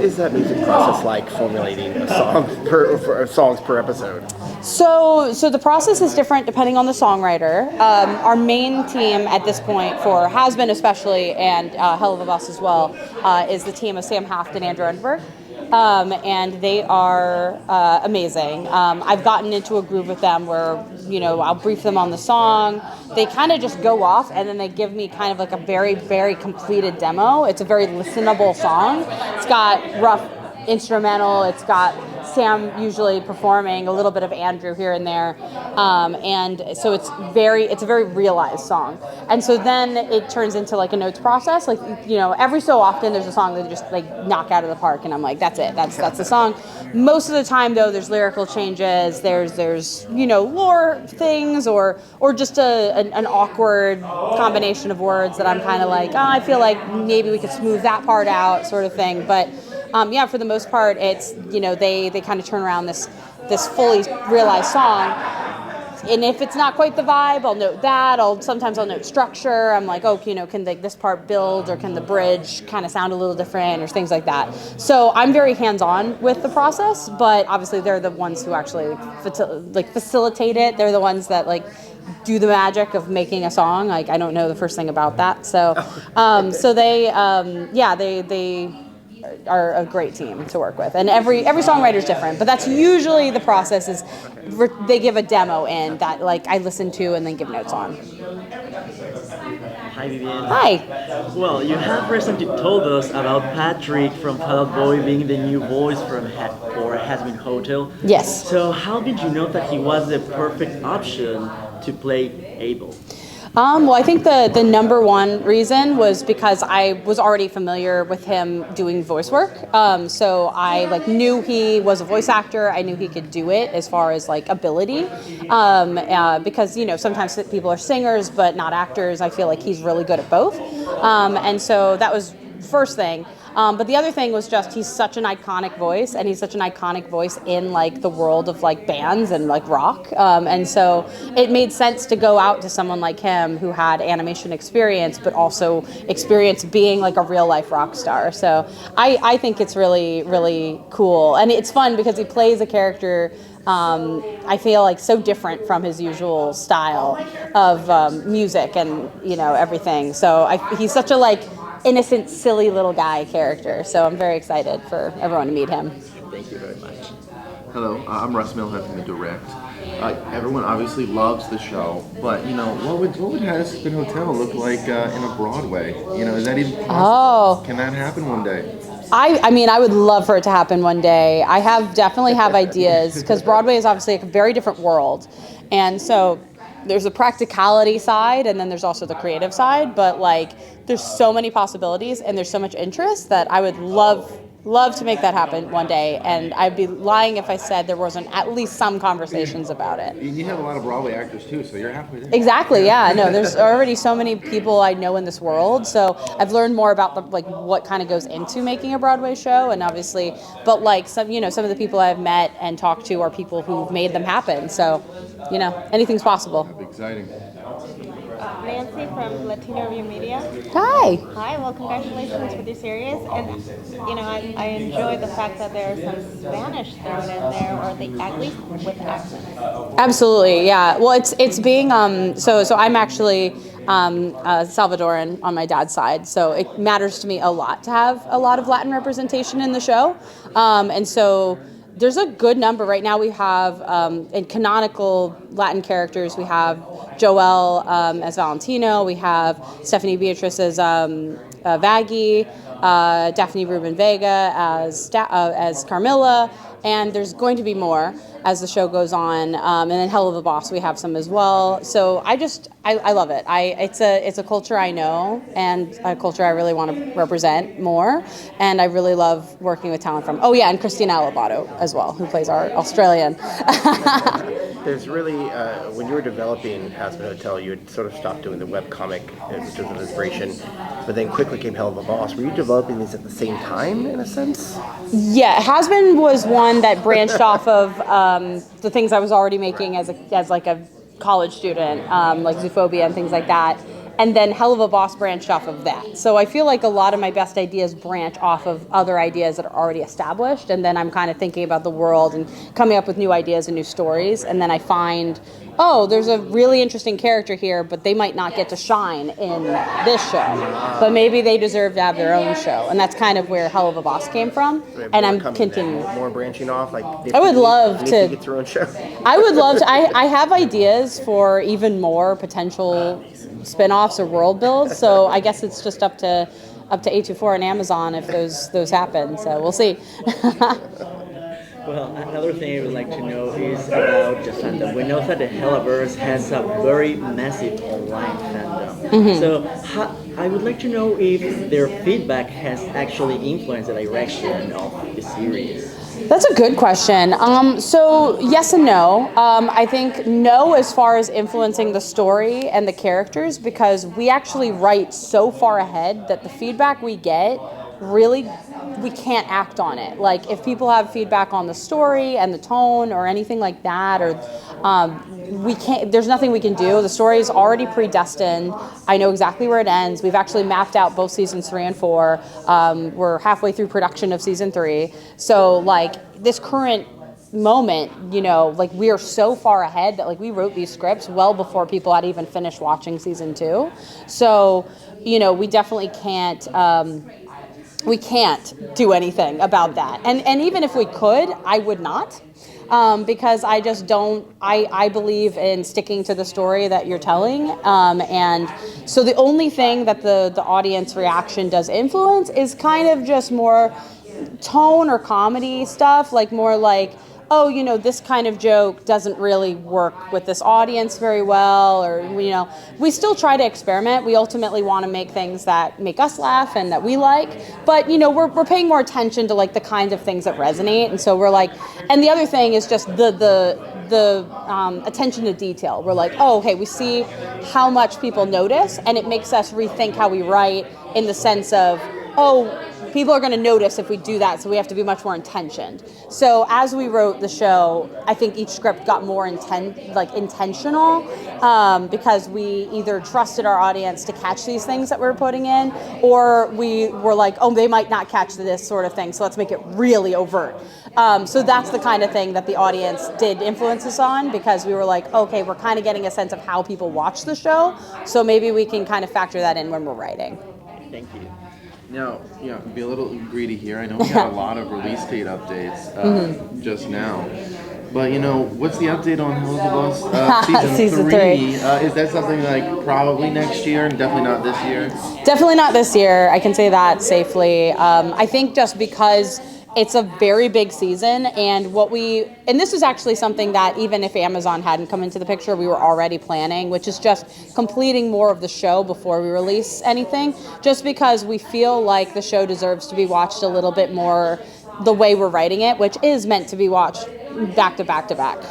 is that music process like, formulating a song for songs per episode? So the process is different depending on the songwriter. Our main team at this point, for Hazbin especially, and Hell of a Boss as well, is the team of Sam Haft and Andrew Enberg. And they are amazing. I've gotten into a groove with them where, I'll brief them on the song. They kind of just go off, and then they give me kind of like a very, very completed demo. It's a very listenable song. It's got rough instrumental. It's got Sam usually performing, a little bit of Andrew here and there, and so it's a very realized song. And so then it turns into like a notes process. Like, every so often there's a song that they just like knock out of the park, and I'm like, that's it, that's the song. Most of the time though, there's lyrical changes. There's lore things, or just an awkward combination of words that I'm kind of like, I feel like maybe we could smooth that part out, sort of thing. But for the most part, it's, they kind of turn around this fully realized song. And if it's not quite the vibe, I'll note that. Sometimes I'll note structure. I'm like, can this part build, or can the bridge kind of sound a little different, or things like that. So I'm very hands-on with the process, but obviously they're the ones who actually facilitate it. They're the ones that do the magic of making a song. Like, I don't know the first thing about that. So, they are a great team to work with, and every songwriter is different, but that's usually the process. Is they give a demo in that I listen to and then give notes on. Hi, Vivienne. Hi. Well, you have recently told us about Patrick from Fall Out Boy being the new voice for Hazbin Hotel. Yes. So how did you know that he was the perfect option to play Abel? Well, I think the number one reason was because I was already familiar with him doing voice work. So I knew he was a voice actor. I knew he could do it as far as ability. Because sometimes people are singers but not actors. I feel like he's really good at both. And so that was the first thing. But the other thing was just he's such an iconic voice, and he's such an iconic voice in the world of bands and rock. And so it made sense to go out to someone like him who had animation experience, but also experience being a real life rock star. So I think it's really, really cool. And it's fun because he plays a character I feel so different from his usual style of music and everything. So he's such a innocent, silly little guy character. So I'm very excited for everyone to meet him. Thank you very much. Hello, I'm Russ Mill, helping to direct. Everyone obviously loves the show, but what would Hazbin Hotel look like in a Broadway? Is that even possible? Can that happen one day? I would love for it to happen one day. I definitely have ideas, because Broadway is obviously a very different world, and so there's a practicality side, and then there's also the creative side. But there's so many possibilities, and there's so much interest that I would love to make that happen one day. And I'd be lying if I said there wasn't at least some conversations about it. You have a lot of Broadway actors too, so you're halfway there. Exactly. Yeah. No, there's already so many people I know in this world. So I've learned more about what kind of goes into making a Broadway show, and obviously, but some of the people I've met and talked to are people who've made them happen. So, anything's possible. That'd be exciting. Nancy from Latino Review Media. Hi. Hi, well, congratulations with your series. And, I enjoy the fact that there are some Spanish thrown in there, or at least with accents. Absolutely, yeah. Well, it's being, so I'm actually Salvadoran on my dad's side, so it matters to me a lot to have a lot of Latin representation in the show. And so there's a good number. Right now we have, in canonical Latin characters, we have Joel as Valentino, we have Stephanie Beatrice as Vaggie, Daphne Rubin Vega as Carmilla, and there's going to be more as the show goes on. And then Hell of a Boss, we have some as well. So I love it. It's a culture I know, and a culture I really want to represent more. And I really love working with talent from, and Christina Alabato as well, who plays our Australian. There's really, when you were developing Hazbin Hotel, you had sort of stopped doing the webcomic, which was an inspiration, but then quickly came Hell of a Boss. Were you developing these at the same time, in a sense? Yeah, Hazbin was one that branched off of the things I was already making as a college student, like Zoophobia and things like that. and then Hell of a Boss branched off of that. So I feel like a lot of my best ideas branch off of other ideas that are already established, and then I'm kind of thinking about the world and coming up with new ideas and new stories, and then I find, oh, there's a really interesting character here, but they might not get to shine in this show. But maybe they deserve to have their own show. And that's kind of where Hell of a Boss came from. And I'm continuing. More branching off? Like I would love to get your own show. I would love to. I have ideas for even more potential spin-offs or world builds. So I guess it's just up to A24 and Amazon if those happen. So we'll see. Well, another thing I would like to know is about the fandom. We know that the Helliverse has a very massive online fandom. So I would like to know if their feedback has actually influenced the direction of the series. That's a good question. So yes and no. I think no as far as influencing the story and the characters, because we actually write so far ahead that the feedback we get really, we can't act on it. Like if people have feedback on the story and the tone or anything like that, or we can't, there's nothing we can do. The story is already predestined. I know exactly where it ends. We've actually mapped out both seasons 3 and 4. We're halfway through production of season 3. So like this current moment, you know, like we are so far ahead that like we wrote these scripts well before people had even finished watching season 2. So, you know, we definitely can't, we can't do anything about that. And even if we could, I would not. Because I just don't, I believe in sticking to the story that you're telling. And so the only thing that the audience reaction does influence is kind of just more tone or comedy stuff, like more like, oh, you know, this kind of joke doesn't really work with this audience very well, or, you know, we still try to experiment. We ultimately want to make things that make us laugh and that we like, but, you know, we're paying more attention to, like, the kinds of things that resonate, and so we're like, and the other thing is just the attention to detail. We're like, oh, okay, we see how much people notice, and it makes us rethink how we write in the sense of, oh, people are going to notice if we do that, so we have to be much more intentioned. So as we wrote the show, I think each script got more intentional, because we either trusted our audience to catch these things that we're putting in, or we were like, oh, they might not catch this sort of thing, so let's make it really overt. So that's the kind of thing that the audience did influence us on, because we were like, okay, we're kind of getting a sense of how people watch the show, so maybe we can kind of factor that in when we're writing. Thank you. Now, be a little greedy here. I know we had a lot of release date updates just now. But, you know, what's the update on Hell of a Boss season 3? Is that something like probably next year and definitely not this year? Definitely not this year. I can say that safely. I think just because it's a very big season, and this is actually something that even if Amazon hadn't come into the picture, we were already planning, which is just completing more of the show before we release anything, just because we feel like the show deserves to be watched a little bit more the way we're writing it, which is meant to be watched back to back to back.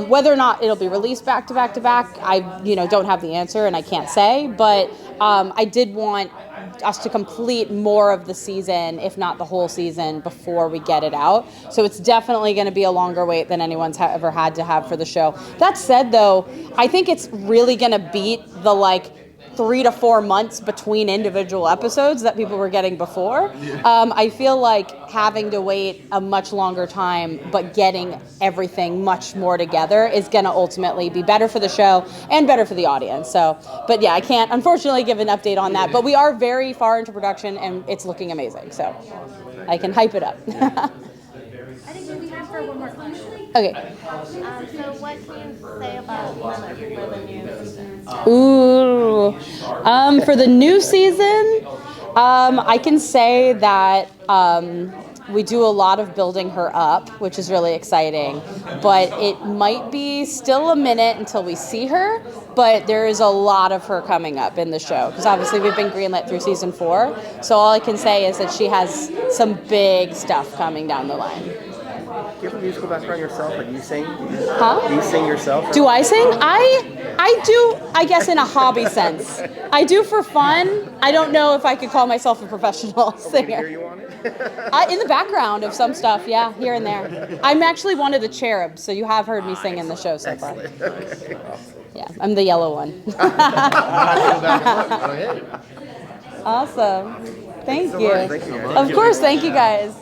Whether or not it'll be released back to back to back, I don't have the answer and I can't say, but I did want us to complete more of the season, if not the whole season, before we get it out. So it's definitely going to be a longer wait than anyone's ever had to have for the show. That said, though, I think it's really going to beat the 3 to 4 months between individual episodes that people were getting before. I feel like having to wait a much longer time, but getting everything much more together is going to ultimately be better for the show and better for the audience. So, but yeah, I can't unfortunately give an update on that, but we are very far into production and it's looking amazing. So I can hype it up. I think we have for one more question. Okay. So what can you say about Lilith for the new season? Ooh. For the new season, I can say that we do a lot of building her up, which is really exciting. But it might be still a minute until we see her, but there is a lot of her coming up in the show, because obviously we've been greenlit through season 4. So all I can say is that she has some big stuff coming down the line. Do you have a musical background yourself? Like, do you sing? Huh? Do you sing yourself? Do I sing? I do, I guess, in a hobby sense. I do for fun. I don't know if I could call myself a professional singer. Can we hear you on it? In the background of some stuff, yeah, here and there. I'm actually one of the cherubs, so you have heard me sing in the show so far. Excellent. Okay. Yeah, I'm the yellow one. I'll have to go back and look. Go ahead. Awesome. Thank so you. much. Thank you, guys. Of course, thank you guys.